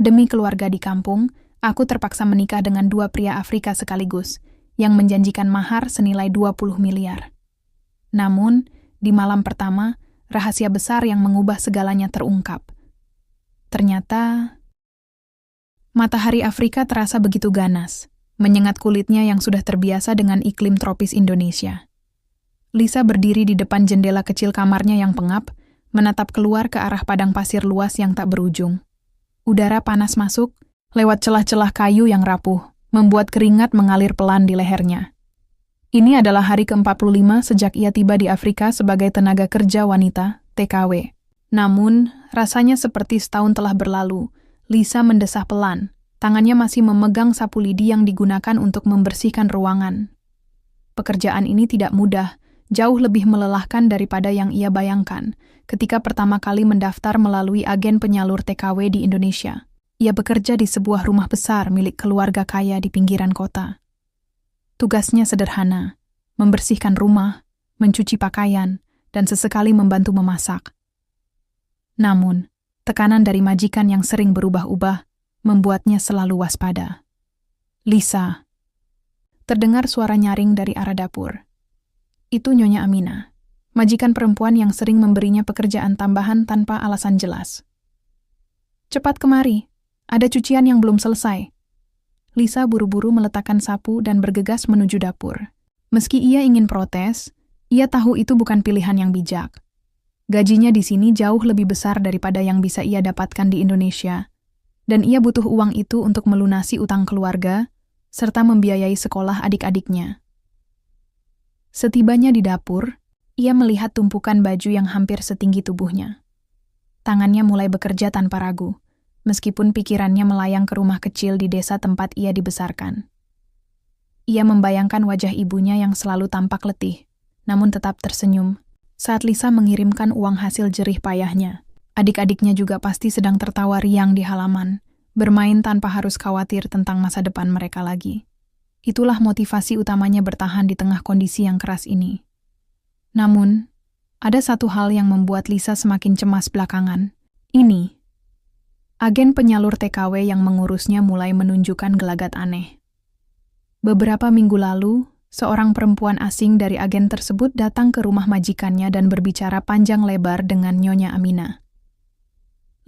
Demi keluarga di kampung, aku terpaksa menikah dengan 2 pria Afrika sekaligus, yang menjanjikan mahar senilai 20 miliar. Namun, di malam pertama, rahasia besar yang mengubah segalanya terungkap. Ternyata, matahari Afrika terasa begitu ganas, menyengat kulitnya yang sudah terbiasa dengan iklim tropis Indonesia. Lisa berdiri di depan jendela kecil kamarnya yang pengap, menatap keluar ke arah padang pasir luas yang tak berujung. Udara panas masuk, lewat celah-celah kayu yang rapuh, membuat keringat mengalir pelan di lehernya. Ini adalah hari ke-45 sejak ia tiba di Afrika sebagai tenaga kerja wanita, TKW. Namun, rasanya seperti setahun telah berlalu. Lisa mendesah pelan, tangannya masih memegang sapu lidi yang digunakan untuk membersihkan ruangan. Pekerjaan ini tidak mudah, jauh lebih melelahkan daripada yang ia bayangkan ketika pertama kali mendaftar melalui agen penyalur TKW di Indonesia. Ia bekerja di sebuah rumah besar milik keluarga kaya di pinggiran kota. Tugasnya sederhana, membersihkan rumah, mencuci pakaian, dan sesekali membantu memasak. Namun, tekanan dari majikan yang sering berubah-ubah membuatnya selalu waspada. Lisa. Terdengar suara nyaring dari arah dapur. Itu Nyonya Amina, majikan perempuan yang sering memberinya pekerjaan tambahan tanpa alasan jelas. "Cepat kemari, ada cucian yang belum selesai." Lisa buru-buru meletakkan sapu dan bergegas menuju dapur. Meski ia ingin protes, ia tahu itu bukan pilihan yang bijak. Gajinya di sini jauh lebih besar daripada yang bisa ia dapatkan di Indonesia, dan ia butuh uang itu untuk melunasi utang keluarga, serta membiayai sekolah adik-adiknya. Setibanya di dapur, ia melihat tumpukan baju yang hampir setinggi tubuhnya. Tangannya mulai bekerja tanpa ragu, meskipun pikirannya melayang ke rumah kecil di desa tempat ia dibesarkan. Ia membayangkan wajah ibunya yang selalu tampak letih, namun tetap tersenyum, saat Lisa mengirimkan uang hasil jerih payahnya. Adik-adiknya juga pasti sedang tertawa riang di halaman, bermain tanpa harus khawatir tentang masa depan mereka lagi. Itulah motivasi utamanya bertahan di tengah kondisi yang keras ini. Namun, ada satu hal yang membuat Lisa semakin cemas belakangan. Ini. Agen penyalur TKW yang mengurusnya mulai menunjukkan gelagat aneh. Beberapa minggu lalu, seorang perempuan asing dari agen tersebut datang ke rumah majikannya dan berbicara panjang lebar dengan Nyonya Amina.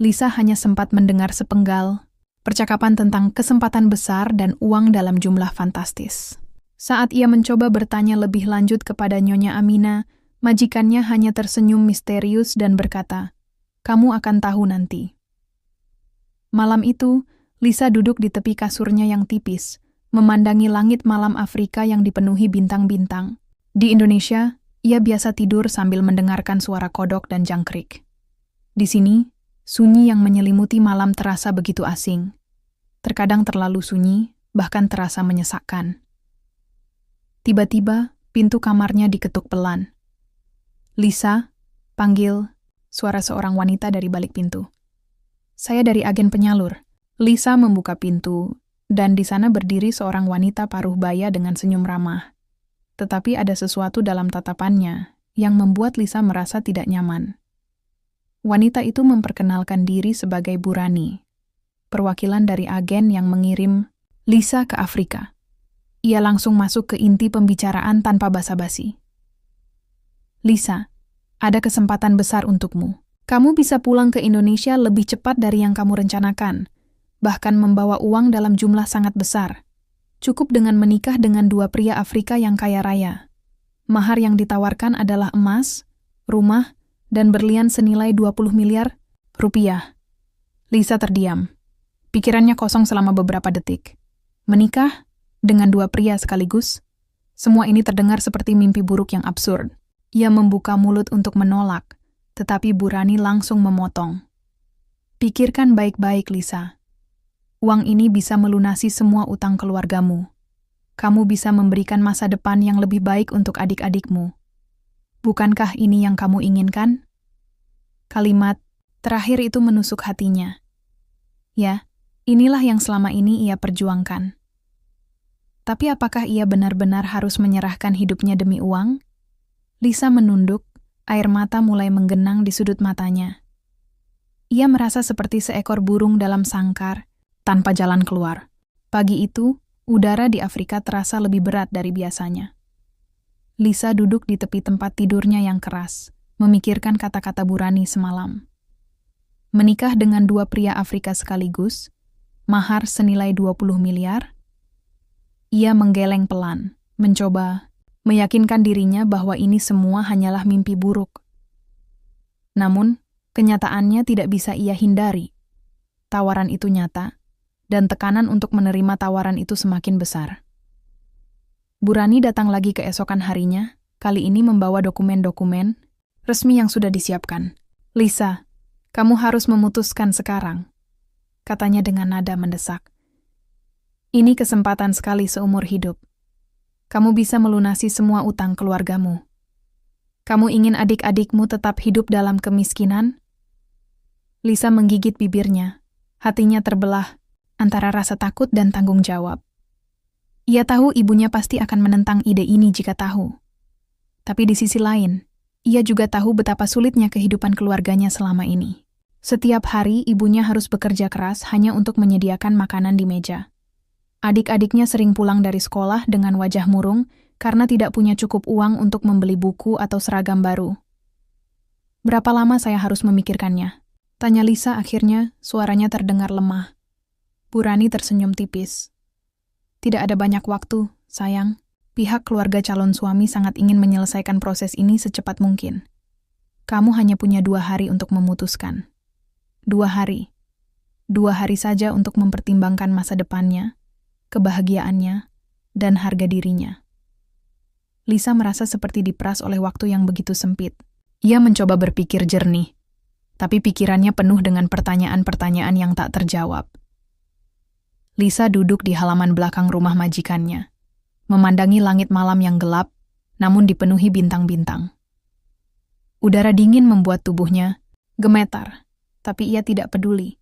Lisa hanya sempat mendengar sepenggal percakapan tentang kesempatan besar dan uang dalam jumlah fantastis. Saat ia mencoba bertanya lebih lanjut kepada Nyonya Amina, majikannya hanya tersenyum misterius dan berkata, "Kamu akan tahu nanti." Malam itu, Lisa duduk di tepi kasurnya yang tipis, memandangi langit malam Afrika yang dipenuhi bintang-bintang. Di Indonesia, ia biasa tidur sambil mendengarkan suara kodok dan jangkrik. Di sini, sunyi yang menyelimuti malam terasa begitu asing. Terkadang terlalu sunyi, bahkan terasa menyesakkan. Tiba-tiba, pintu kamarnya diketuk pelan. "Lisa," panggil suara seorang wanita dari balik pintu. "Saya dari agen penyalur." Lisa membuka pintu, dan di sana berdiri seorang wanita paruh baya dengan senyum ramah. Tetapi ada sesuatu dalam tatapannya yang membuat Lisa merasa tidak nyaman. Wanita itu memperkenalkan diri sebagai Bu Rani, perwakilan dari agen yang mengirim Lisa ke Afrika. Ia langsung masuk ke inti pembicaraan tanpa basa-basi. "Lisa, ada kesempatan besar untukmu. Kamu bisa pulang ke Indonesia lebih cepat dari yang kamu rencanakan, bahkan membawa uang dalam jumlah sangat besar. Cukup dengan menikah dengan 2 pria Afrika yang kaya raya. Mahar yang ditawarkan adalah emas, rumah, dan berlian senilai 20 miliar rupiah." Lisa terdiam. Pikirannya kosong selama beberapa detik. Menikah dengan 2 pria sekaligus? Semua ini terdengar seperti mimpi buruk yang absurd. Ia membuka mulut untuk menolak, tetapi Bu Rani langsung memotong. "Pikirkan baik-baik, Lisa. Uang ini bisa melunasi semua utang keluargamu. Kamu bisa memberikan masa depan yang lebih baik untuk adik-adikmu. Bukankah ini yang kamu inginkan?" Kalimat terakhir itu menusuk hatinya. Ya, inilah yang selama ini ia perjuangkan. Tapi apakah ia benar-benar harus menyerahkan hidupnya demi uang? Lisa menunduk, air mata mulai menggenang di sudut matanya. Ia merasa seperti seekor burung dalam sangkar tanpa jalan keluar. Pagi itu, udara di Afrika terasa lebih berat dari biasanya. Lisa duduk di tepi tempat tidurnya yang keras, memikirkan kata-kata Burani semalam. Menikah dengan dua pria Afrika sekaligus, mahar senilai 20 miliar. Ia menggeleng pelan, mencoba meyakinkan dirinya bahwa ini semua hanyalah mimpi buruk. Namun, kenyataannya tidak bisa ia hindari. Tawaran itu nyata, dan tekanan untuk menerima tawaran itu semakin besar. Burani datang lagi keesokan harinya, kali ini membawa dokumen-dokumen resmi yang sudah disiapkan. "Lisa, kamu harus memutuskan sekarang," katanya dengan nada mendesak. "Ini kesempatan sekali seumur hidup. Kamu bisa melunasi semua utang keluargamu. Kamu ingin adik-adikmu tetap hidup dalam kemiskinan?" Lisa menggigit bibirnya, hatinya terbelah antara rasa takut dan tanggung jawab. Ia tahu ibunya pasti akan menentang ide ini jika tahu. Tapi di sisi lain, ia juga tahu betapa sulitnya kehidupan keluarganya selama ini. Setiap hari ibunya harus bekerja keras hanya untuk menyediakan makanan di meja. Adik-adiknya sering pulang dari sekolah dengan wajah murung karena tidak punya cukup uang untuk membeli buku atau seragam baru. "Berapa lama saya harus memikirkannya?" tanya Lisa akhirnya, suaranya terdengar lemah. Burani tersenyum tipis. "Tidak ada banyak waktu, sayang. Pihak keluarga calon suami sangat ingin menyelesaikan proses ini secepat mungkin. Kamu hanya punya 2 hari untuk memutuskan. 2 hari. 2 hari saja untuk mempertimbangkan masa depannya, kebahagiaannya, dan harga dirinya." Lisa merasa seperti diperas oleh waktu yang begitu sempit. Ia mencoba berpikir jernih, tapi pikirannya penuh dengan pertanyaan-pertanyaan yang tak terjawab. Lisa duduk di halaman belakang rumah majikannya, memandangi langit malam yang gelap, namun dipenuhi bintang-bintang. Udara dingin membuat tubuhnya gemetar, tapi ia tidak peduli.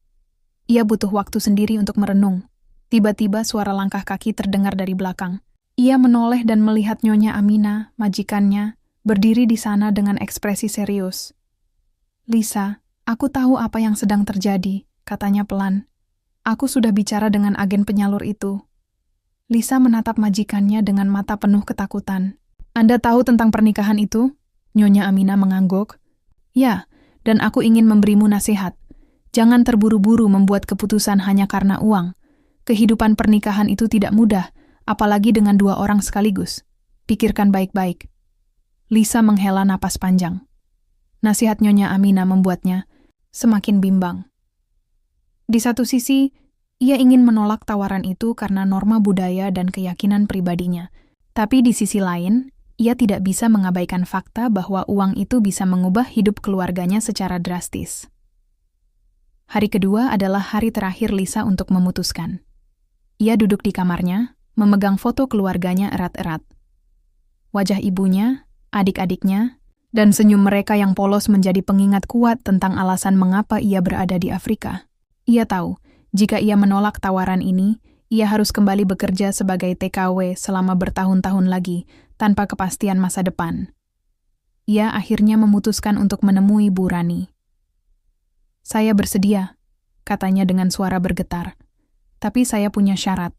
Ia butuh waktu sendiri untuk merenung. Tiba-tiba suara langkah kaki terdengar dari belakang. Ia menoleh dan melihat Nyonya Amina, majikannya, berdiri di sana dengan ekspresi serius. "Lisa, aku tahu apa yang sedang terjadi," katanya pelan. "Aku sudah bicara dengan agen penyalur itu." Lisa menatap majikannya dengan mata penuh ketakutan. "Anda tahu tentang pernikahan itu?" Nyonya Amina mengangguk. "Ya, dan aku ingin memberimu nasihat. Jangan terburu-buru membuat keputusan hanya karena uang. Kehidupan pernikahan itu tidak mudah, apalagi dengan 2 orang sekaligus. Pikirkan baik-baik." Lisa menghela napas panjang. Nasihat Nyonya Amina membuatnya semakin bimbang. Di satu sisi, ia ingin menolak tawaran itu karena norma budaya dan keyakinan pribadinya. Tapi di sisi lain, ia tidak bisa mengabaikan fakta bahwa uang itu bisa mengubah hidup keluarganya secara drastis. Hari kedua adalah hari terakhir Lisa untuk memutuskan. Ia duduk di kamarnya, memegang foto keluarganya erat-erat. Wajah ibunya, adik-adiknya, dan senyum mereka yang polos menjadi pengingat kuat tentang alasan mengapa ia berada di Afrika. Ia tahu, jika ia menolak tawaran ini, ia harus kembali bekerja sebagai TKW selama bertahun-tahun lagi, tanpa kepastian masa depan. Ia akhirnya memutuskan untuk menemui Burani. "Saya bersedia," katanya dengan suara bergetar. "Tapi saya punya syarat.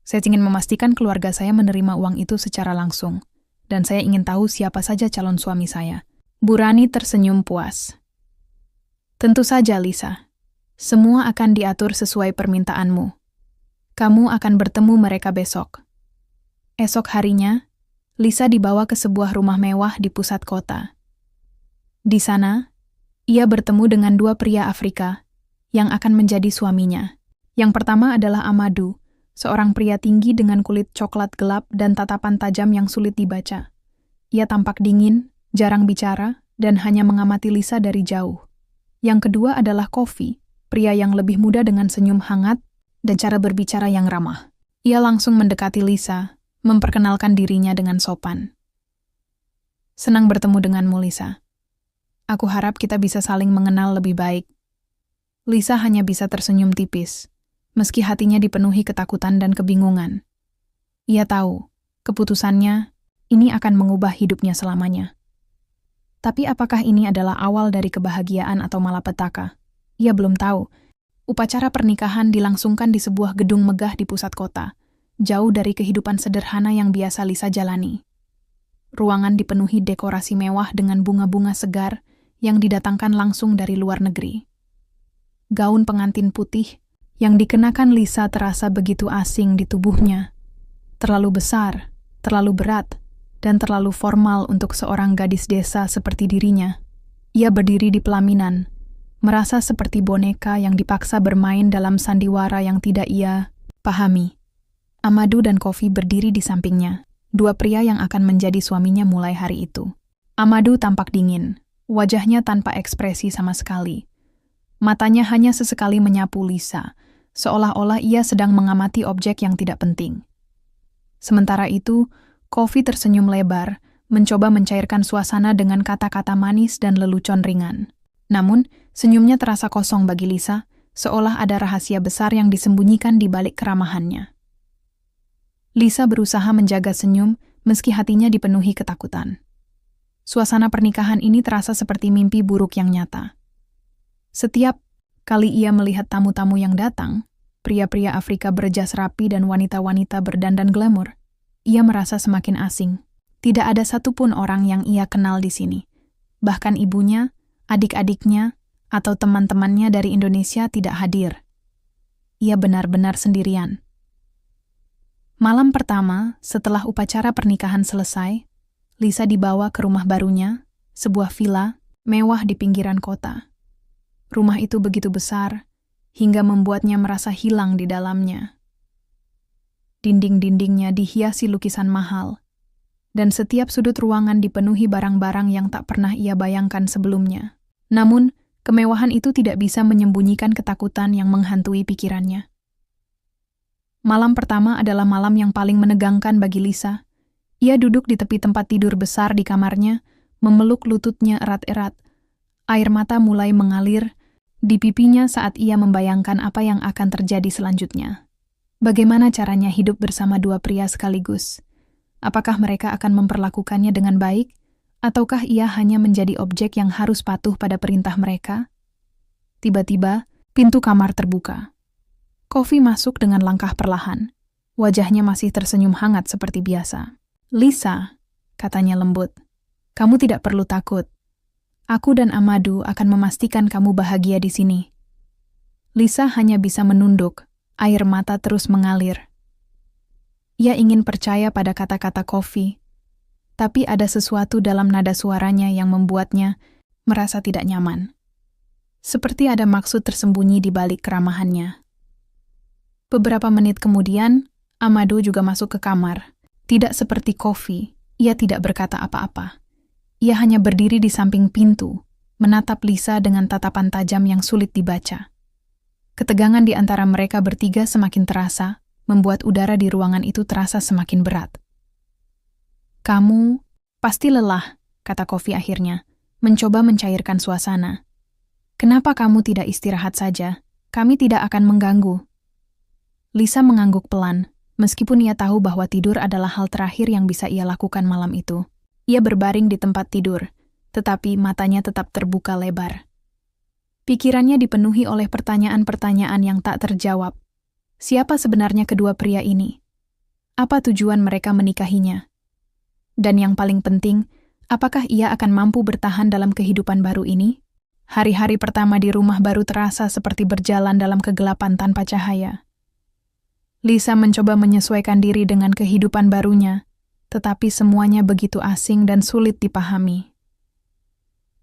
Saya ingin memastikan keluarga saya menerima uang itu secara langsung. Dan saya ingin tahu siapa saja calon suami saya." Burani tersenyum puas. "Tentu saja, Lisa. Semua akan diatur sesuai permintaanmu. Kamu akan bertemu mereka besok." Esok harinya, Lisa dibawa ke sebuah rumah mewah di pusat kota. Di sana, ia bertemu dengan 2 pria Afrika yang akan menjadi suaminya. Yang pertama adalah Amadou, seorang pria tinggi dengan kulit coklat gelap dan tatapan tajam yang sulit dibaca. Ia tampak dingin, jarang bicara, dan hanya mengamati Lisa dari jauh. Yang kedua adalah Kofi, pria yang lebih muda dengan senyum hangat dan cara berbicara yang ramah. Ia langsung mendekati Lisa, memperkenalkan dirinya dengan sopan. "Senang bertemu denganmu, Lisa. Aku harap kita bisa saling mengenal lebih baik." Lisa hanya bisa tersenyum tipis, meski hatinya dipenuhi ketakutan dan kebingungan. Ia tahu, keputusannya ini akan mengubah hidupnya selamanya. Tapi apakah ini adalah awal dari kebahagiaan atau malapetaka? Ia belum tahu. Upacara pernikahan dilangsungkan di sebuah gedung megah di pusat kota, jauh dari kehidupan sederhana yang biasa Lisa jalani. Ruangan dipenuhi dekorasi mewah dengan bunga-bunga segar yang didatangkan langsung dari luar negeri. Gaun pengantin putih yang dikenakan Lisa terasa begitu asing di tubuhnya. Terlalu besar, terlalu berat, dan terlalu formal untuk seorang gadis desa seperti dirinya. Ia berdiri di pelaminan, merasa seperti boneka yang dipaksa bermain dalam sandiwara yang tidak ia pahami. Amadou dan Kofi berdiri di sampingnya, dua pria yang akan menjadi suaminya mulai hari itu. Amadou tampak dingin, wajahnya tanpa ekspresi sama sekali. Matanya hanya sesekali menyapu Lisa, seolah-olah ia sedang mengamati objek yang tidak penting. Sementara itu, Kofi tersenyum lebar, mencoba mencairkan suasana dengan kata-kata manis dan lelucon ringan. Namun, senyumnya terasa kosong bagi Lisa, seolah ada rahasia besar yang disembunyikan di balik keramahannya. Lisa berusaha menjaga senyum meski hatinya dipenuhi ketakutan. Suasana pernikahan ini terasa seperti mimpi buruk yang nyata. Setiap kali ia melihat tamu-tamu yang datang, pria-pria Afrika berjas rapi dan wanita-wanita berdandan glamor, ia merasa semakin asing. Tidak ada satupun orang yang ia kenal di sini. Bahkan ibunya, adik-adiknya, atau teman-temannya dari Indonesia tidak hadir. Ia benar-benar sendirian. Malam pertama, setelah upacara pernikahan selesai, Lisa dibawa ke rumah barunya, sebuah villa mewah di pinggiran kota. Rumah itu begitu besar, hingga membuatnya merasa hilang di dalamnya. Dinding-dindingnya dihiasi lukisan mahal, dan setiap sudut ruangan dipenuhi barang-barang yang tak pernah ia bayangkan sebelumnya. Namun, kemewahan itu tidak bisa menyembunyikan ketakutan yang menghantui pikirannya. Malam pertama adalah malam yang paling menegangkan bagi Lisa. Ia duduk di tepi tempat tidur besar di kamarnya, memeluk lututnya erat-erat. Air mata mulai mengalir di pipinya saat ia membayangkan apa yang akan terjadi selanjutnya. Bagaimana caranya hidup bersama dua pria sekaligus? Apakah mereka akan memperlakukannya dengan baik? Ataukah ia hanya menjadi objek yang harus patuh pada perintah mereka? Tiba-tiba, pintu kamar terbuka. Kofi masuk dengan langkah perlahan. Wajahnya masih tersenyum hangat seperti biasa. "Lisa," katanya lembut, "kamu tidak perlu takut. Aku dan Amadou akan memastikan kamu bahagia di sini." Lisa hanya bisa menunduk, air mata terus mengalir. Ia ingin percaya pada kata-kata Kofi, tapi ada sesuatu dalam nada suaranya yang membuatnya merasa tidak nyaman. Seperti ada maksud tersembunyi di balik keramahannya. Beberapa menit kemudian, Amadou juga masuk ke kamar. Tidak seperti Kofi, ia tidak berkata apa-apa. Ia hanya berdiri di samping pintu, menatap Lisa dengan tatapan tajam yang sulit dibaca. Ketegangan di antara mereka bertiga semakin terasa, membuat udara di ruangan itu terasa semakin berat. "Kamu pasti lelah," kata Kofi akhirnya, mencoba mencairkan suasana. "Kenapa kamu tidak istirahat saja? Kami tidak akan mengganggu." Lisa mengangguk pelan, meskipun ia tahu bahwa tidur adalah hal terakhir yang bisa ia lakukan malam itu. Ia berbaring di tempat tidur, tetapi matanya tetap terbuka lebar. Pikirannya dipenuhi oleh pertanyaan-pertanyaan yang tak terjawab. Siapa sebenarnya kedua pria ini? Apa tujuan mereka menikahinya? Dan yang paling penting, apakah ia akan mampu bertahan dalam kehidupan baru ini? Hari-hari pertama di rumah baru terasa seperti berjalan dalam kegelapan tanpa cahaya. Lisa mencoba menyesuaikan diri dengan kehidupan barunya, tetapi semuanya begitu asing dan sulit dipahami.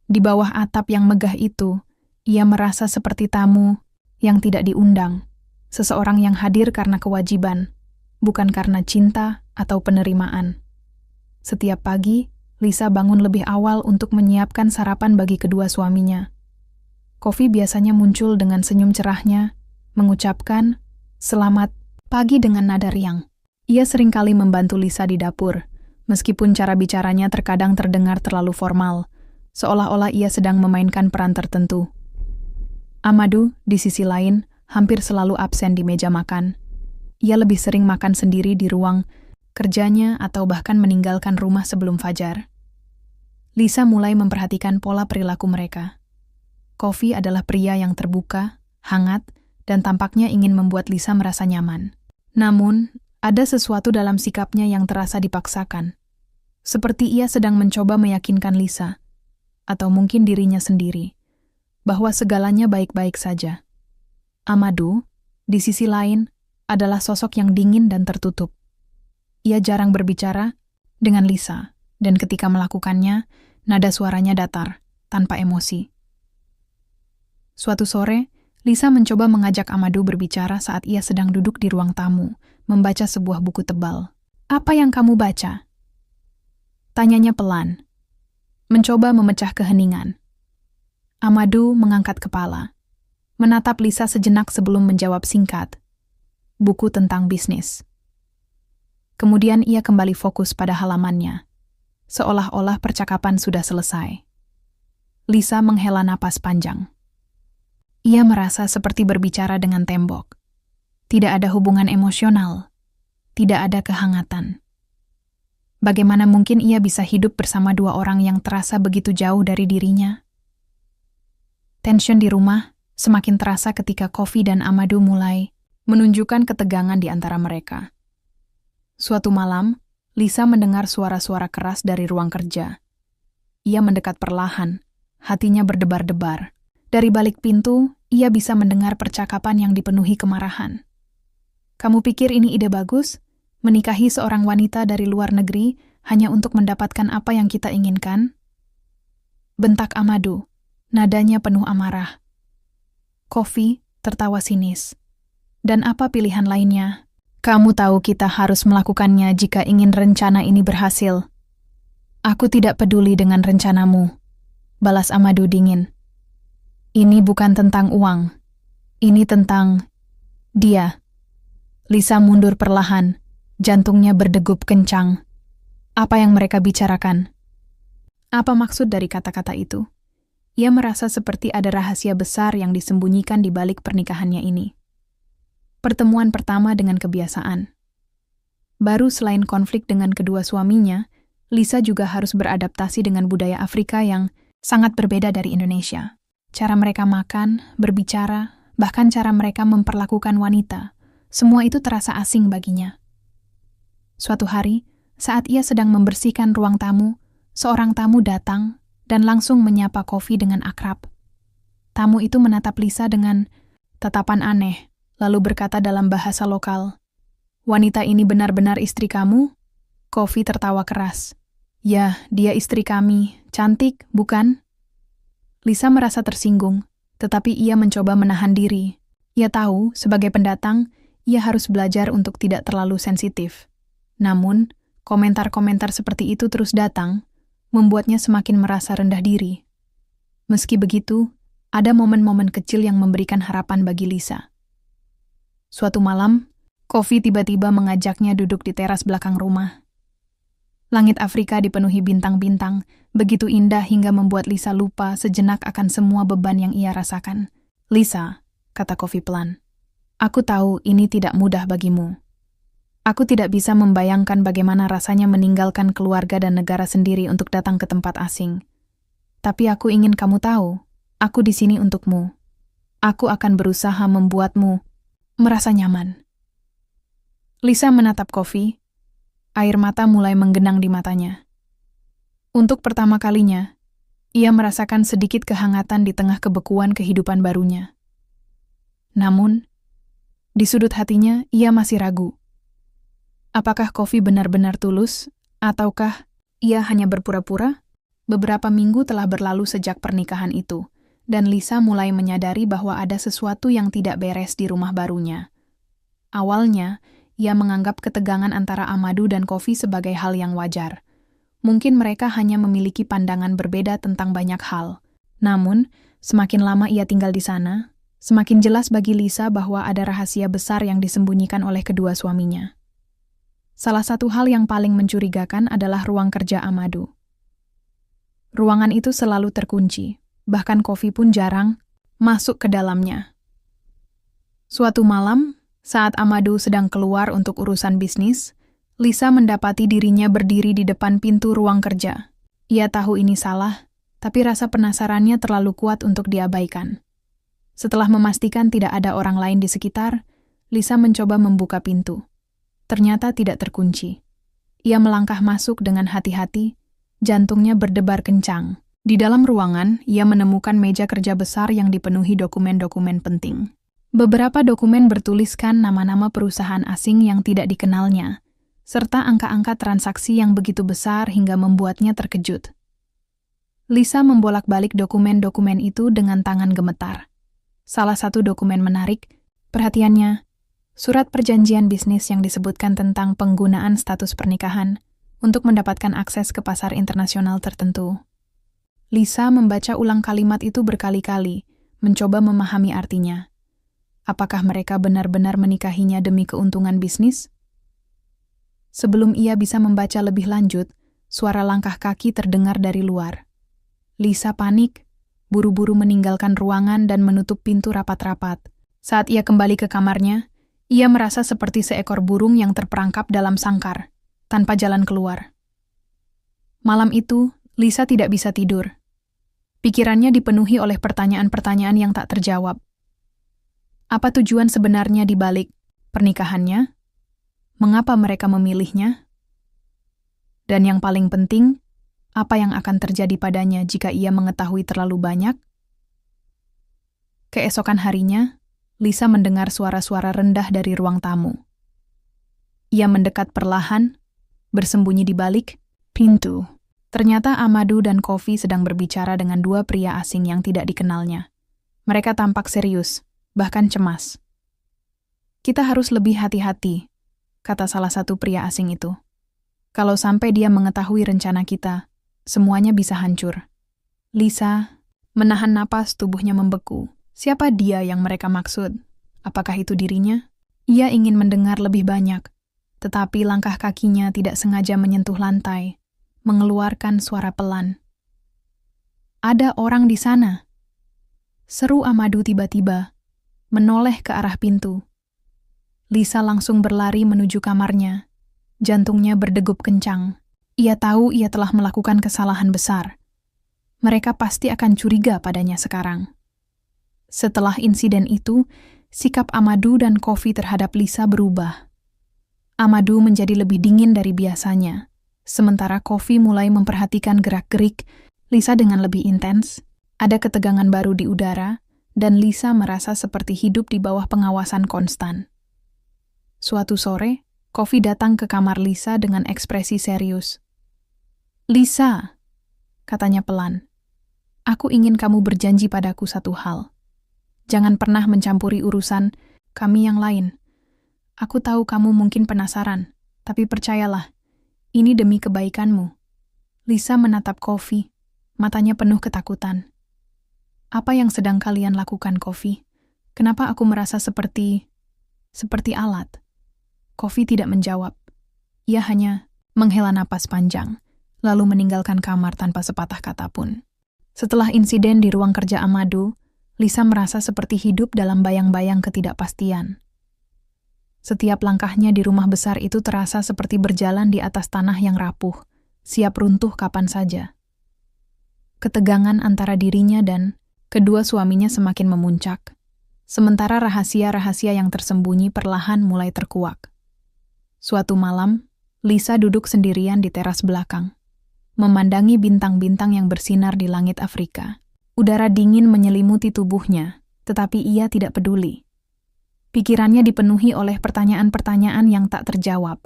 Di bawah atap yang megah itu, ia merasa seperti tamu yang tidak diundang, seseorang yang hadir karena kewajiban, bukan karena cinta atau penerimaan. Setiap pagi, Lisa bangun lebih awal untuk menyiapkan sarapan bagi kedua suaminya. Kofi biasanya muncul dengan senyum cerahnya, mengucapkan, "Selamat pagi" dengan nada riang. Ia seringkali membantu Lisa di dapur, meskipun cara bicaranya terkadang terdengar terlalu formal, seolah-olah ia sedang memainkan peran tertentu. Amadou, di sisi lain, hampir selalu absen di meja makan. Ia lebih sering makan sendiri di ruang kerjanya atau bahkan meninggalkan rumah sebelum fajar. Lisa mulai memperhatikan pola perilaku mereka. Kofi adalah pria yang terbuka, hangat, dan tampaknya ingin membuat Lisa merasa nyaman. Namun, ada sesuatu dalam sikapnya yang terasa dipaksakan. Seperti ia sedang mencoba meyakinkan Lisa, atau mungkin dirinya sendiri, bahwa segalanya baik-baik saja. Amadou, di sisi lain, adalah sosok yang dingin dan tertutup. Ia jarang berbicara dengan Lisa, dan ketika melakukannya, nada suaranya datar, tanpa emosi. Suatu sore, Lisa mencoba mengajak Amadou berbicara saat ia sedang duduk di ruang tamu, membaca sebuah buku tebal. "Apa yang kamu baca?" tanyanya pelan, mencoba memecah keheningan. Amadou mengangkat kepala, menatap Lisa sejenak sebelum menjawab singkat. "Buku tentang bisnis." Kemudian ia kembali fokus pada halamannya, seolah-olah percakapan sudah selesai. Lisa menghela napas panjang. Ia merasa seperti berbicara dengan tembok. Tidak ada hubungan emosional, tidak ada kehangatan. Bagaimana mungkin ia bisa hidup bersama dua orang yang terasa begitu jauh dari dirinya? Tension di rumah semakin terasa ketika Kofi dan Amadou mulai menunjukkan ketegangan di antara mereka. Suatu malam, Lisa mendengar suara-suara keras dari ruang kerja. Ia mendekat perlahan, hatinya berdebar-debar. Dari balik pintu, ia bisa mendengar percakapan yang dipenuhi kemarahan. "Kamu pikir ini ide bagus? Menikahi seorang wanita dari luar negeri hanya untuk mendapatkan apa yang kita inginkan?" bentak Amadou, nadanya penuh amarah. Kofi tertawa sinis. "Dan apa pilihan lainnya? Kamu tahu kita harus melakukannya jika ingin rencana ini berhasil." "Aku tidak peduli dengan rencanamu," balas Amadou dingin. "Ini bukan tentang uang. Ini tentang dia." Lisa mundur perlahan, jantungnya berdegup kencang. Apa yang mereka bicarakan? Apa maksud dari kata-kata itu? Ia merasa seperti ada rahasia besar yang disembunyikan di balik pernikahannya ini. Pertemuan pertama dengan kebiasaan. Baru selain konflik dengan kedua suaminya, Lisa juga harus beradaptasi dengan budaya Afrika yang sangat berbeda dari Indonesia. Cara mereka makan, berbicara, bahkan cara mereka memperlakukan wanita, semua itu terasa asing baginya. Suatu hari, saat ia sedang membersihkan ruang tamu, seorang tamu datang dan langsung menyapa Kofi dengan akrab. Tamu itu menatap Lisa dengan tatapan aneh, lalu berkata dalam bahasa lokal, "Wanita ini benar-benar istri kamu?" Kofi tertawa keras. "Ya, dia istri kami. Cantik, bukan?" Lisa merasa tersinggung, tetapi ia mencoba menahan diri. Ia tahu, sebagai pendatang, ia harus belajar untuk tidak terlalu sensitif. Namun, komentar-komentar seperti itu terus datang, membuatnya semakin merasa rendah diri. Meski begitu, ada momen-momen kecil yang memberikan harapan bagi Lisa. Suatu malam, Kofi tiba-tiba mengajaknya duduk di teras belakang rumah. Langit Afrika dipenuhi bintang-bintang, begitu indah hingga membuat Lisa lupa sejenak akan semua beban yang ia rasakan. "Lisa," kata Kofi pelan, "aku tahu ini tidak mudah bagimu. Aku tidak bisa membayangkan bagaimana rasanya meninggalkan keluarga dan negara sendiri untuk datang ke tempat asing. Tapi aku ingin kamu tahu, aku di sini untukmu. Aku akan berusaha membuatmu merasa nyaman." Lisa menatap Kofi. Air mata mulai menggenang di matanya. Untuk pertama kalinya, ia merasakan sedikit kehangatan di tengah kebekuan kehidupan barunya. Namun, di sudut hatinya ia masih ragu. Apakah Kofi benar-benar tulus, ataukah ia hanya berpura-pura? Beberapa minggu telah berlalu sejak pernikahan itu, dan Lisa mulai menyadari bahwa ada sesuatu yang tidak beres di rumah barunya. Awalnya, ia menganggap ketegangan antara Amadou dan Kofi sebagai hal yang wajar. Mungkin mereka hanya memiliki pandangan berbeda tentang banyak hal. Namun, semakin lama ia tinggal di sana, semakin jelas bagi Lisa bahwa ada rahasia besar yang disembunyikan oleh kedua suaminya. Salah satu hal yang paling mencurigakan adalah ruang kerja Amadou. Ruangan itu selalu terkunci, bahkan Kofi pun jarang masuk ke dalamnya. Suatu malam, saat Amadou sedang keluar untuk urusan bisnis, Lisa mendapati dirinya berdiri di depan pintu ruang kerja. Ia tahu ini salah, tapi rasa penasarannya terlalu kuat untuk diabaikan. Setelah memastikan tidak ada orang lain di sekitar, Lisa mencoba membuka pintu. Ternyata tidak terkunci. Ia melangkah masuk dengan hati-hati, jantungnya berdebar kencang. Di dalam ruangan, ia menemukan meja kerja besar yang dipenuhi dokumen-dokumen penting. Beberapa dokumen bertuliskan nama-nama perusahaan asing yang tidak dikenalnya, serta angka-angka transaksi yang begitu besar hingga membuatnya terkejut. Lisa membolak-balik dokumen-dokumen itu dengan tangan gemetar. Salah satu dokumen menarik perhatiannya, surat perjanjian bisnis yang disebutkan tentang penggunaan status pernikahan untuk mendapatkan akses ke pasar internasional tertentu. Lisa membaca ulang kalimat itu berkali-kali, mencoba memahami artinya. Apakah mereka benar-benar menikahinya demi keuntungan bisnis? Sebelum ia bisa membaca lebih lanjut, suara langkah kaki terdengar dari luar. Lisa panik, buru-buru meninggalkan ruangan dan menutup pintu rapat-rapat. Saat ia kembali ke kamarnya, ia merasa seperti seekor burung yang terperangkap dalam sangkar, tanpa jalan keluar. Malam itu, Lisa tidak bisa tidur. Pikirannya dipenuhi oleh pertanyaan-pertanyaan yang tak terjawab. Apa tujuan sebenarnya di balik pernikahannya? Mengapa mereka memilihnya? Dan yang paling penting, apa yang akan terjadi padanya jika ia mengetahui terlalu banyak? Keesokan harinya, Lisa mendengar suara-suara rendah dari ruang tamu. Ia mendekat perlahan, bersembunyi di balik pintu. Ternyata Amadou dan Kofi sedang berbicara dengan dua pria asing yang tidak dikenalnya. Mereka tampak serius, bahkan cemas. "Kita harus lebih hati-hati," kata salah satu pria asing itu. "Kalau sampai dia mengetahui rencana kita, semuanya bisa hancur." Lisa menahan napas, tubuhnya membeku. Siapa dia yang mereka maksud? Apakah itu dirinya? Ia ingin mendengar lebih banyak, tetapi langkah kakinya tidak sengaja menyentuh lantai, mengeluarkan suara pelan. "Ada orang di sana!" Seru Amadou tiba-tiba, menoleh ke arah pintu. Lisa langsung berlari menuju kamarnya. Jantungnya berdegup kencang. Ia tahu ia telah melakukan kesalahan besar. Mereka pasti akan curiga padanya sekarang. Setelah insiden itu, sikap Amadou dan Kofi terhadap Lisa berubah. Amadou menjadi lebih dingin dari biasanya, sementara Kofi mulai memperhatikan gerak-gerik Lisa dengan lebih intens. Ada ketegangan baru di udara, dan Lisa merasa seperti hidup di bawah pengawasan konstan. Suatu sore, Kofi datang ke kamar Lisa dengan ekspresi serius. "Lisa," katanya pelan, "aku ingin kamu berjanji padaku satu hal. Jangan pernah mencampuri urusan kami yang lain. Aku tahu kamu mungkin penasaran, tapi percayalah, ini demi kebaikanmu." Lisa menatap Kofi, matanya penuh ketakutan. "Apa yang sedang kalian lakukan, Kofi? Kenapa aku merasa seperti alat?" Kofi tidak menjawab. Ia hanya menghela napas panjang, lalu meninggalkan kamar tanpa sepatah kata pun. Setelah insiden di ruang kerja Amadou, Lisa merasa seperti hidup dalam bayang-bayang ketidakpastian. Setiap langkahnya di rumah besar itu terasa seperti berjalan di atas tanah yang rapuh, siap runtuh kapan saja. Ketegangan antara dirinya dan kedua suaminya semakin memuncak, sementara rahasia-rahasia yang tersembunyi perlahan mulai terkuak. Suatu malam, Lisa duduk sendirian di teras belakang, memandangi bintang-bintang yang bersinar di langit Afrika. Udara dingin menyelimuti tubuhnya, tetapi ia tidak peduli. Pikirannya dipenuhi oleh pertanyaan-pertanyaan yang tak terjawab.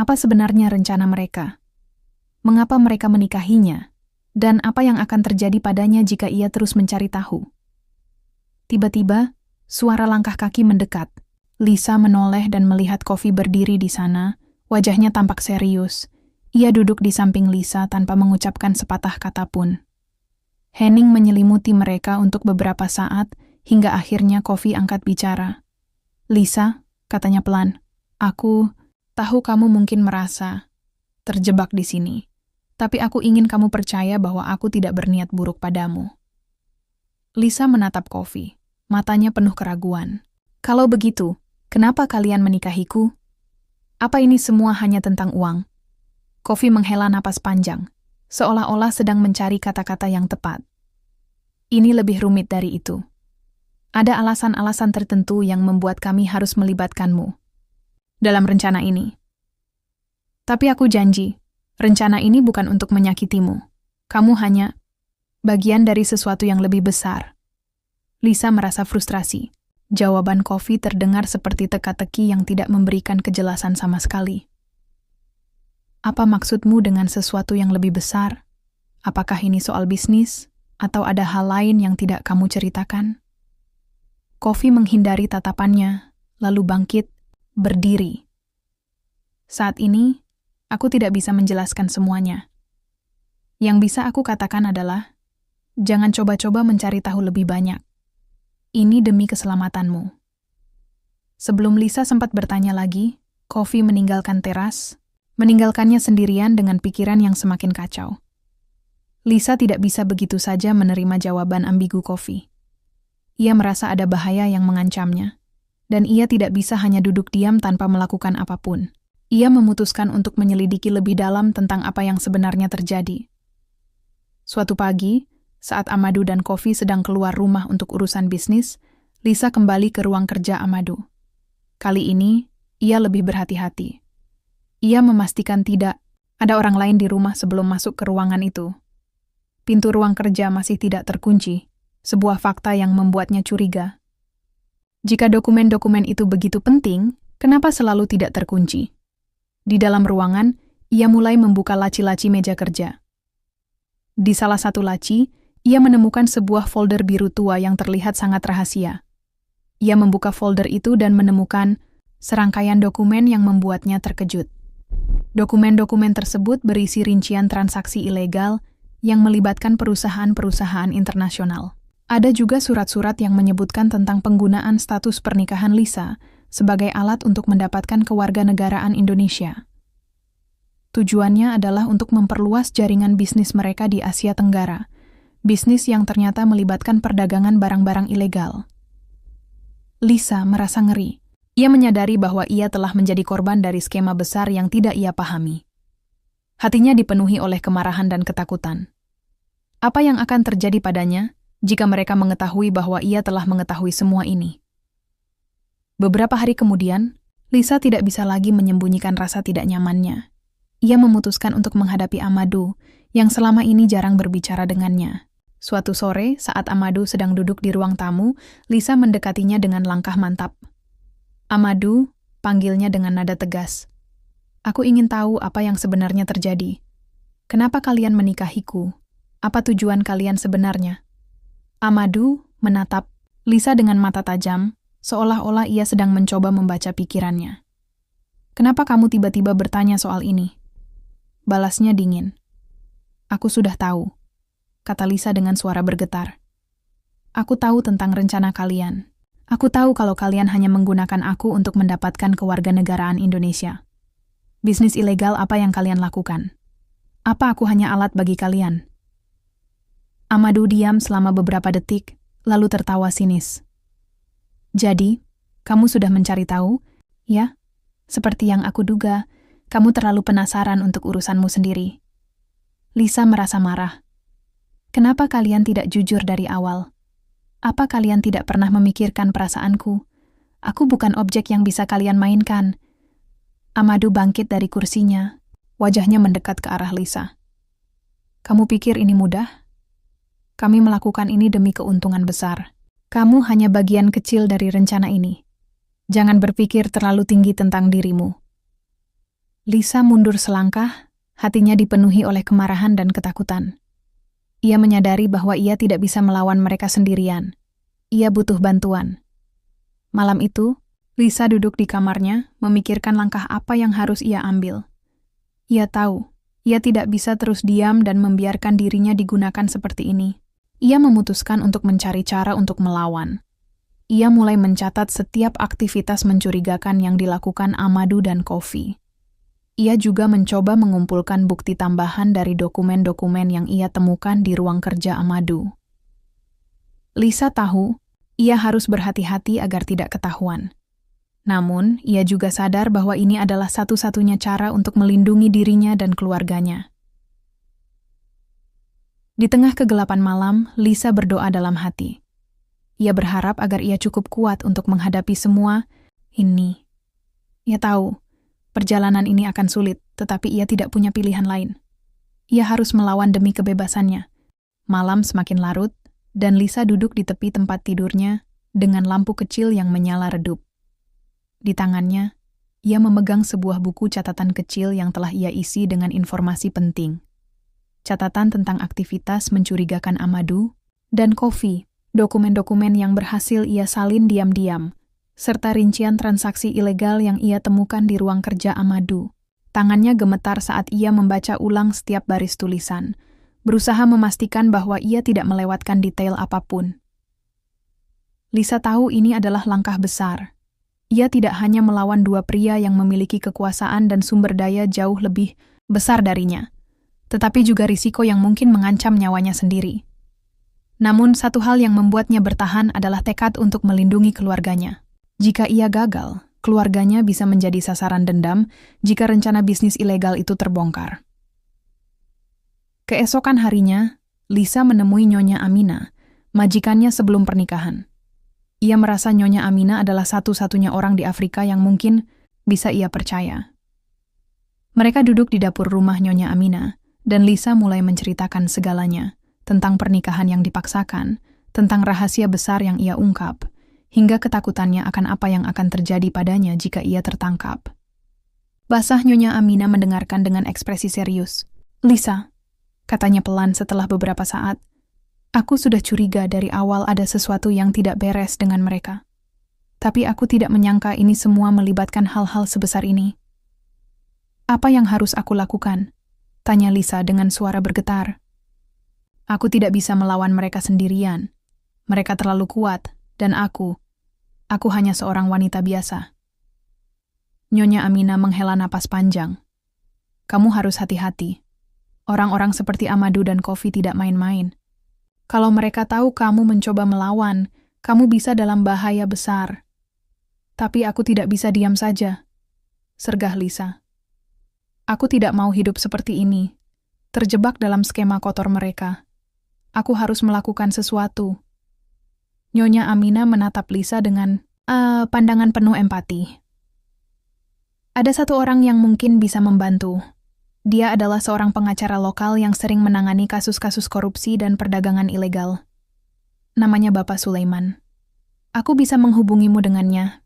Apa sebenarnya rencana mereka? Mengapa mereka menikahinya? Dan apa yang akan terjadi padanya jika ia terus mencari tahu? Tiba-tiba, suara langkah kaki mendekat. Lisa menoleh dan melihat Kofi berdiri di sana, wajahnya tampak serius. Ia duduk di samping Lisa tanpa mengucapkan sepatah kata pun. Hening menyelimuti mereka untuk beberapa saat, hingga akhirnya Kofi angkat bicara. "Lisa," katanya pelan, "aku tahu kamu mungkin merasa terjebak di sini. Tapi aku ingin kamu percaya bahwa aku tidak berniat buruk padamu." Lisa menatap Kofi, matanya penuh keraguan. "Kalau begitu, kenapa kalian menikahiku? Apa ini semua hanya tentang uang?" Kofi menghela napas panjang, seolah-olah sedang mencari kata-kata yang tepat. "Ini lebih rumit dari itu. Ada alasan-alasan tertentu yang membuat kami harus melibatkanmu dalam rencana ini. Tapi aku janji, rencana ini bukan untuk menyakitimu. Kamu hanya bagian dari sesuatu yang lebih besar. Lisa merasa frustrasi. Jawaban Coffee terdengar seperti teka-teki yang tidak memberikan kejelasan sama sekali. Apa maksudmu dengan sesuatu yang lebih besar? Apakah ini soal bisnis? Atau ada hal lain yang tidak kamu ceritakan? Coffee menghindari tatapannya, lalu bangkit, berdiri. Saat ini, aku tidak bisa menjelaskan semuanya. Yang bisa aku katakan adalah, jangan coba-coba mencari tahu lebih banyak. Ini demi keselamatanmu. Sebelum Lisa sempat bertanya lagi, Coffee meninggalkan teras, meninggalkannya sendirian dengan pikiran yang semakin kacau. Lisa tidak bisa begitu saja menerima jawaban ambigu Coffee. Ia merasa ada bahaya yang mengancamnya, dan ia tidak bisa hanya duduk diam tanpa melakukan apapun. Ia memutuskan untuk menyelidiki lebih dalam tentang apa yang sebenarnya terjadi. Suatu pagi, saat Amadou dan Coffee sedang keluar rumah untuk urusan bisnis, Lisa kembali ke ruang kerja Amadou. Kali ini, ia lebih berhati-hati. Ia memastikan tidak ada orang lain di rumah sebelum masuk ke ruangan itu. Pintu ruang kerja masih tidak terkunci, sebuah fakta yang membuatnya curiga. Jika dokumen-dokumen itu begitu penting, kenapa selalu tidak terkunci? Di dalam ruangan, ia mulai membuka laci-laci meja kerja. Di salah satu laci, ia menemukan sebuah folder biru tua yang terlihat sangat rahasia. Ia membuka folder itu dan menemukan serangkaian dokumen yang membuatnya terkejut. Dokumen-dokumen tersebut berisi rincian transaksi ilegal yang melibatkan perusahaan-perusahaan internasional. Ada juga surat-surat yang menyebutkan tentang penggunaan status pernikahan Lisa sebagai alat untuk mendapatkan kewarganegaraan Indonesia. Tujuannya adalah untuk memperluas jaringan bisnis mereka di Asia Tenggara, bisnis yang ternyata melibatkan perdagangan barang-barang ilegal. Lisa merasa ngeri. Ia menyadari bahwa ia telah menjadi korban dari skema besar yang tidak ia pahami. Hatinya dipenuhi oleh kemarahan dan ketakutan. Apa yang akan terjadi padanya jika mereka mengetahui bahwa ia telah mengetahui semua ini? Beberapa hari kemudian, Lisa tidak bisa lagi menyembunyikan rasa tidak nyamannya. Ia memutuskan untuk menghadapi Amadou, yang selama ini jarang berbicara dengannya. Suatu sore, saat Amadou sedang duduk di ruang tamu, Lisa mendekatinya dengan langkah mantap. "Amadou," panggilnya dengan nada tegas. "Aku ingin tahu apa yang sebenarnya terjadi. Kenapa kalian menikahiku? Apa tujuan kalian sebenarnya?" Amadou menatap Lisa dengan mata tajam, seolah-olah ia sedang mencoba membaca pikirannya. "Kenapa kamu tiba-tiba bertanya soal ini?" Balasnya dingin. "Aku sudah tahu," kata Lisa dengan suara bergetar. "Aku tahu tentang rencana kalian. Aku tahu kalau kalian hanya menggunakan aku untuk mendapatkan kewarganegaraan Indonesia. Bisnis ilegal apa yang kalian lakukan? Apa aku hanya alat bagi kalian?" Amadou diam selama beberapa detik, lalu tertawa sinis. "Jadi, kamu sudah mencari tahu? Ya, seperti yang aku duga, kamu terlalu penasaran untuk urusanmu sendiri." Lisa merasa marah. "Kenapa kalian tidak jujur dari awal? Apa kalian tidak pernah memikirkan perasaanku? Aku bukan objek yang bisa kalian mainkan." Amadou bangkit dari kursinya, wajahnya mendekat ke arah Lisa. "Kamu pikir ini mudah? Kami melakukan ini demi keuntungan besar. Kamu hanya bagian kecil dari rencana ini. Jangan berpikir terlalu tinggi tentang dirimu." Lisa mundur selangkah, hatinya dipenuhi oleh kemarahan dan ketakutan. Ia menyadari bahwa ia tidak bisa melawan mereka sendirian. Ia butuh bantuan. Malam itu, Lisa duduk di kamarnya, memikirkan langkah apa yang harus ia ambil. Ia tahu, ia tidak bisa terus diam dan membiarkan dirinya digunakan seperti ini. Ia memutuskan untuk mencari cara untuk melawan. Ia mulai mencatat setiap aktivitas mencurigakan yang dilakukan Amadou dan Coffee. Ia juga mencoba mengumpulkan bukti tambahan dari dokumen-dokumen yang ia temukan di ruang kerja Amadou. Lisa tahu, ia harus berhati-hati agar tidak ketahuan. Namun, ia juga sadar bahwa ini adalah satu-satunya cara untuk melindungi dirinya dan keluarganya. Di tengah kegelapan malam, Lisa berdoa dalam hati. Ia berharap agar ia cukup kuat untuk menghadapi semua ini. Ia tahu, perjalanan ini akan sulit, tetapi ia tidak punya pilihan lain. Ia harus melawan demi kebebasannya. Malam semakin larut, dan Lisa duduk di tepi tempat tidurnya dengan lampu kecil yang menyala redup. Di tangannya, ia memegang sebuah buku catatan kecil yang telah ia isi dengan informasi penting. Catatan tentang aktivitas mencurigakan Amadou dan Kofi, dokumen-dokumen yang berhasil ia salin diam-diam, serta rincian transaksi ilegal yang ia temukan di ruang kerja Amadou. Tangannya gemetar saat ia membaca ulang setiap baris tulisan, berusaha memastikan bahwa ia tidak melewatkan detail apapun. Lisa tahu ini adalah langkah besar. Ia tidak hanya melawan dua pria yang memiliki kekuasaan dan sumber daya jauh lebih besar darinya, tetapi juga risiko yang mungkin mengancam nyawanya sendiri. Namun satu hal yang membuatnya bertahan adalah tekad untuk melindungi keluarganya. Jika ia gagal, keluarganya bisa menjadi sasaran dendam jika rencana bisnis ilegal itu terbongkar. Keesokan harinya, Lisa menemui Nyonya Amina, majikannya sebelum pernikahan. Ia merasa Nyonya Amina adalah satu-satunya orang di Afrika yang mungkin bisa ia percaya. Mereka duduk di dapur rumah Nyonya Amina, dan Lisa mulai menceritakan segalanya, tentang pernikahan yang dipaksakan, tentang rahasia besar yang ia ungkap, hingga ketakutannya akan apa yang akan terjadi padanya jika ia tertangkap. Basah Nyonya Amina mendengarkan dengan ekspresi serius. "Lisa," katanya pelan setelah beberapa saat, "aku sudah curiga dari awal ada sesuatu yang tidak beres dengan mereka. Tapi aku tidak menyangka ini semua melibatkan hal-hal sebesar ini." "Apa yang harus aku lakukan?" tanya Lisa dengan suara bergetar. "Aku tidak bisa melawan mereka sendirian. Mereka terlalu kuat, dan aku hanya seorang wanita biasa." Nyonya Amina menghela napas panjang. "Kamu harus hati-hati. Orang-orang seperti Amadou dan Kofi tidak main-main. Kalau mereka tahu kamu mencoba melawan, kamu bisa dalam bahaya besar." "Tapi aku tidak bisa diam saja," sergah Lisa. "Aku tidak mau hidup seperti ini, terjebak dalam skema kotor mereka. Aku harus melakukan sesuatu." Nyonya Amina menatap Lisa dengan pandangan penuh empati. "Ada satu orang yang mungkin bisa membantu. Dia adalah seorang pengacara lokal yang sering menangani kasus-kasus korupsi dan perdagangan ilegal. Namanya Bapak Sulaiman. Aku bisa menghubungimu dengannya,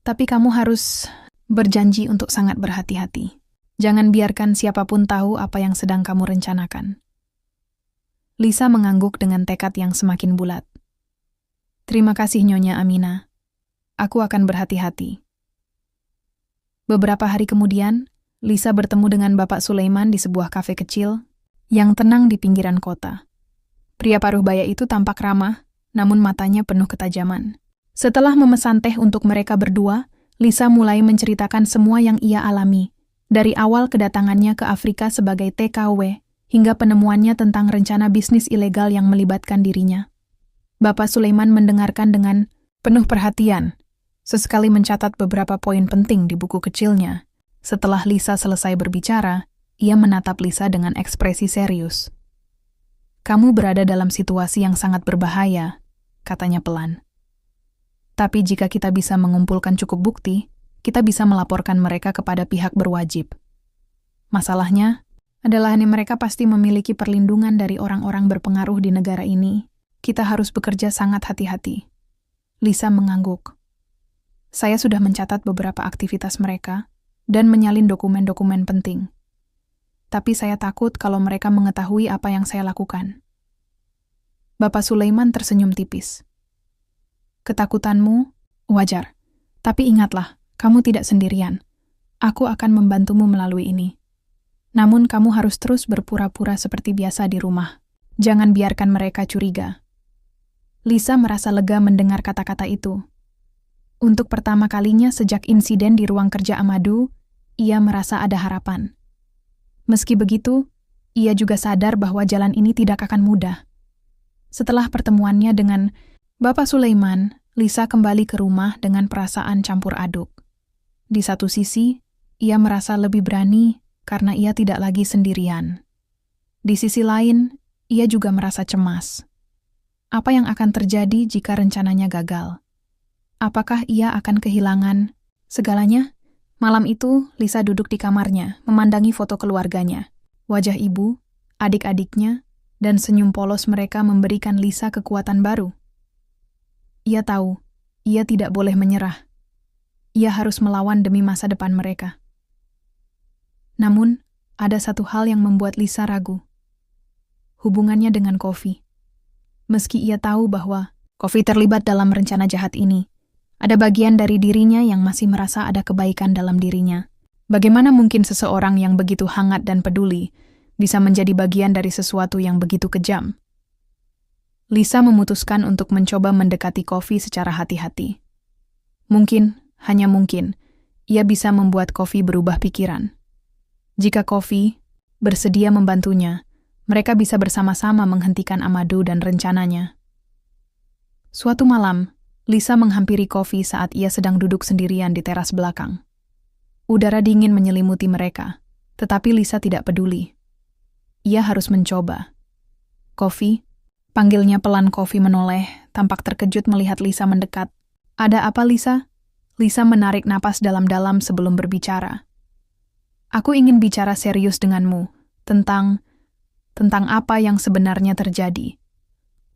tapi kamu harus berjanji untuk sangat berhati-hati. Jangan biarkan siapapun tahu apa yang sedang kamu rencanakan." Lisa mengangguk dengan tekad yang semakin bulat. "Terima kasih Nyonya Amina. Aku akan berhati-hati." Beberapa hari kemudian, Lisa bertemu dengan Bapak Sulaiman di sebuah kafe kecil yang tenang di pinggiran kota. Pria paruh baya itu tampak ramah, namun matanya penuh ketajaman. Setelah memesan teh untuk mereka berdua, Lisa mulai menceritakan semua yang ia alami, dari awal kedatangannya ke Afrika sebagai TKW, hingga penemuannya tentang rencana bisnis ilegal yang melibatkan dirinya. Bapak Sulaiman mendengarkan dengan penuh perhatian, sesekali mencatat beberapa poin penting di buku kecilnya. Setelah Lisa selesai berbicara, ia menatap Lisa dengan ekspresi serius. "Kamu berada dalam situasi yang sangat berbahaya," katanya pelan. "Tapi jika kita bisa mengumpulkan cukup bukti, kita bisa melaporkan mereka kepada pihak berwajib. Masalahnya adalah mereka pasti memiliki perlindungan dari orang-orang berpengaruh di negara ini. Kita harus bekerja sangat hati-hati." Lisa mengangguk. "Saya sudah mencatat beberapa aktivitas mereka dan menyalin dokumen-dokumen penting. Tapi saya takut kalau mereka mengetahui apa yang saya lakukan." Bapak Sulaiman tersenyum tipis. "Ketakutanmu wajar, tapi ingatlah, kamu tidak sendirian. Aku akan membantumu melalui ini. Namun kamu harus terus berpura-pura seperti biasa di rumah. Jangan biarkan mereka curiga." Lisa merasa lega mendengar kata-kata itu. Untuk pertama kalinya sejak insiden di ruang kerja Amadou, ia merasa ada harapan. Meski begitu, ia juga sadar bahwa jalan ini tidak akan mudah. Setelah pertemuannya dengan Bapak Sulaiman, Lisa kembali ke rumah dengan perasaan campur aduk. Di satu sisi, ia merasa lebih berani karena ia tidak lagi sendirian. Di sisi lain, ia juga merasa cemas. Apa yang akan terjadi jika rencananya gagal? Apakah ia akan kehilangan segalanya? Malam itu, Lisa duduk di kamarnya, memandangi foto keluarganya. Wajah ibu, adik-adiknya, dan senyum polos mereka memberikan Lisa kekuatan baru. Ia tahu, ia tidak boleh menyerah. Ia harus melawan demi masa depan mereka. Namun, ada satu hal yang membuat Lisa ragu. Hubungannya dengan Kofi. Meski ia tahu bahwa Kofi terlibat dalam rencana jahat ini, ada bagian dari dirinya yang masih merasa ada kebaikan dalam dirinya. Bagaimana mungkin seseorang yang begitu hangat dan peduli bisa menjadi bagian dari sesuatu yang begitu kejam? Lisa memutuskan untuk mencoba mendekati Kofi secara hati-hati. Mungkin, hanya mungkin, ia bisa membuat Kofi berubah pikiran. Jika Kofi bersedia membantunya, mereka bisa bersama-sama menghentikan Amadou dan rencananya. Suatu malam, Lisa menghampiri Kofi saat ia sedang duduk sendirian di teras belakang. Udara dingin menyelimuti mereka, tetapi Lisa tidak peduli. Ia harus mencoba. Kofi, panggilnya pelan. Kofi menoleh, tampak terkejut melihat Lisa mendekat. Ada apa, Lisa? Lisa menarik napas dalam-dalam sebelum berbicara. Aku ingin bicara serius denganmu, tentang apa yang sebenarnya terjadi.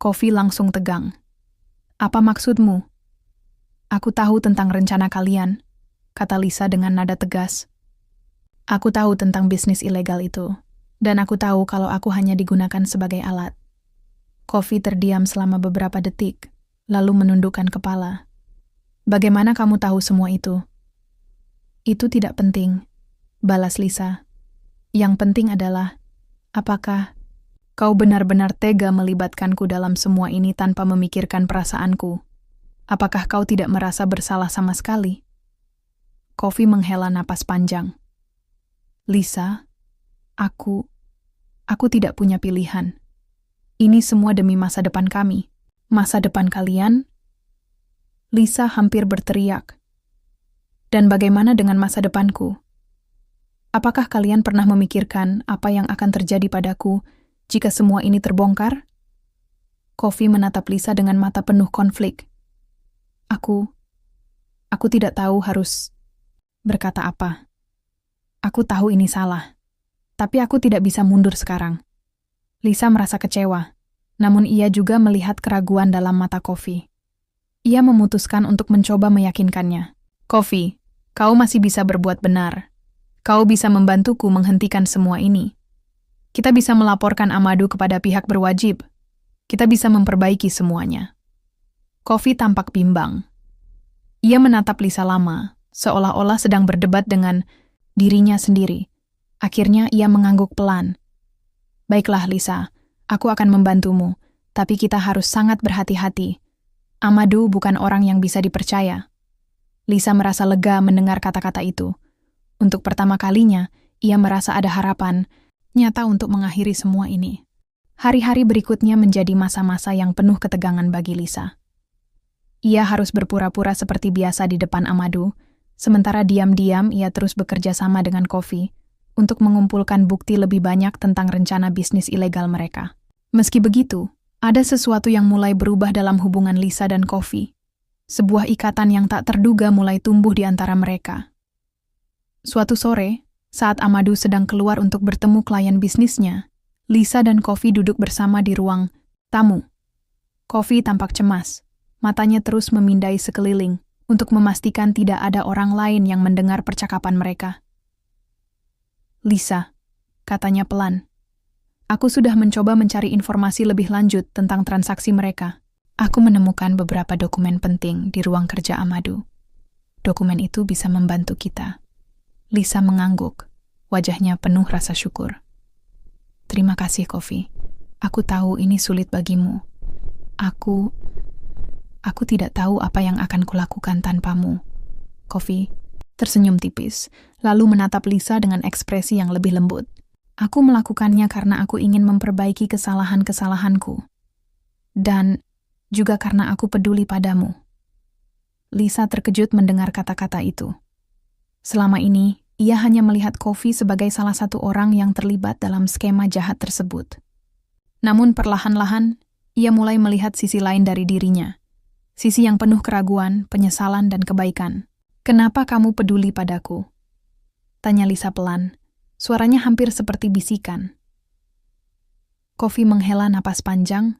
Kofi langsung tegang. Apa maksudmu? Aku tahu tentang rencana kalian, kata Lisa dengan nada tegas. Aku tahu tentang bisnis ilegal itu, dan aku tahu kalau aku hanya digunakan sebagai alat. Kofi terdiam selama beberapa detik, lalu menundukkan kepala. Bagaimana kamu tahu semua itu? Itu tidak penting, balas Lisa. Yang penting adalah, apakah kau benar-benar tega melibatkanku dalam semua ini tanpa memikirkan perasaanku? Apakah kau tidak merasa bersalah sama sekali? Kofi menghela napas panjang. Lisa, aku tidak punya pilihan. Ini semua demi masa depan kami. Masa depan kalian? Lisa hampir berteriak. Dan bagaimana dengan masa depanku? Apakah kalian pernah memikirkan apa yang akan terjadi padaku jika semua ini terbongkar? Kofi menatap Lisa dengan mata penuh konflik. Aku tidak tahu harus berkata apa. Aku tahu ini salah, tapi aku tidak bisa mundur sekarang. Lisa merasa kecewa, namun ia juga melihat keraguan dalam mata Kofi. Ia memutuskan untuk mencoba meyakinkannya. Kofi, kau masih bisa berbuat benar. Kau bisa membantuku menghentikan semua ini. Kita bisa melaporkan Amadou kepada pihak berwajib. Kita bisa memperbaiki semuanya. Kofi tampak bimbang. Ia menatap Lisa lama, seolah-olah sedang berdebat dengan dirinya sendiri. Akhirnya ia mengangguk pelan. Baiklah Lisa, aku akan membantumu, tapi kita harus sangat berhati-hati. Amadou bukan orang yang bisa dipercaya. Lisa merasa lega mendengar kata-kata itu. Untuk pertama kalinya, ia merasa ada harapan nyata untuk mengakhiri semua ini. Hari-hari berikutnya menjadi masa-masa yang penuh ketegangan bagi Lisa. Ia harus berpura-pura seperti biasa di depan Amadou, sementara diam-diam ia terus bekerja sama dengan Kofi untuk mengumpulkan bukti lebih banyak tentang rencana bisnis ilegal mereka. Meski begitu, ada sesuatu yang mulai berubah dalam hubungan Lisa dan Kofi. Sebuah ikatan yang tak terduga mulai tumbuh di antara mereka. Suatu sore, saat Amadou sedang keluar untuk bertemu klien bisnisnya, Lisa dan Kofi duduk bersama di ruang tamu. Kofi tampak cemas, matanya terus memindai sekeliling untuk memastikan tidak ada orang lain yang mendengar percakapan mereka. Lisa, katanya pelan. Aku sudah mencoba mencari informasi lebih lanjut tentang transaksi mereka. Aku menemukan beberapa dokumen penting di ruang kerja Amadou. Dokumen itu bisa membantu kita. Lisa mengangguk, wajahnya penuh rasa syukur. Terima kasih, Kofi. Aku tahu ini sulit bagimu. Aku tidak tahu apa yang akan kulakukan tanpamu. Kofi tersenyum tipis, lalu menatap Lisa dengan ekspresi yang lebih lembut. Aku melakukannya karena aku ingin memperbaiki kesalahan-kesalahanku. Dan juga karena aku peduli padamu. Lisa terkejut mendengar kata-kata itu. Selama ini, ia hanya melihat Kofi sebagai salah satu orang yang terlibat dalam skema jahat tersebut. Namun perlahan-lahan, Ia mulai melihat sisi lain dari dirinya. Sisi yang penuh keraguan, penyesalan, dan kebaikan. "Kenapa kamu peduli padaku?" tanya Lisa pelan. Suaranya hampir seperti bisikan. Coffee menghela napas panjang,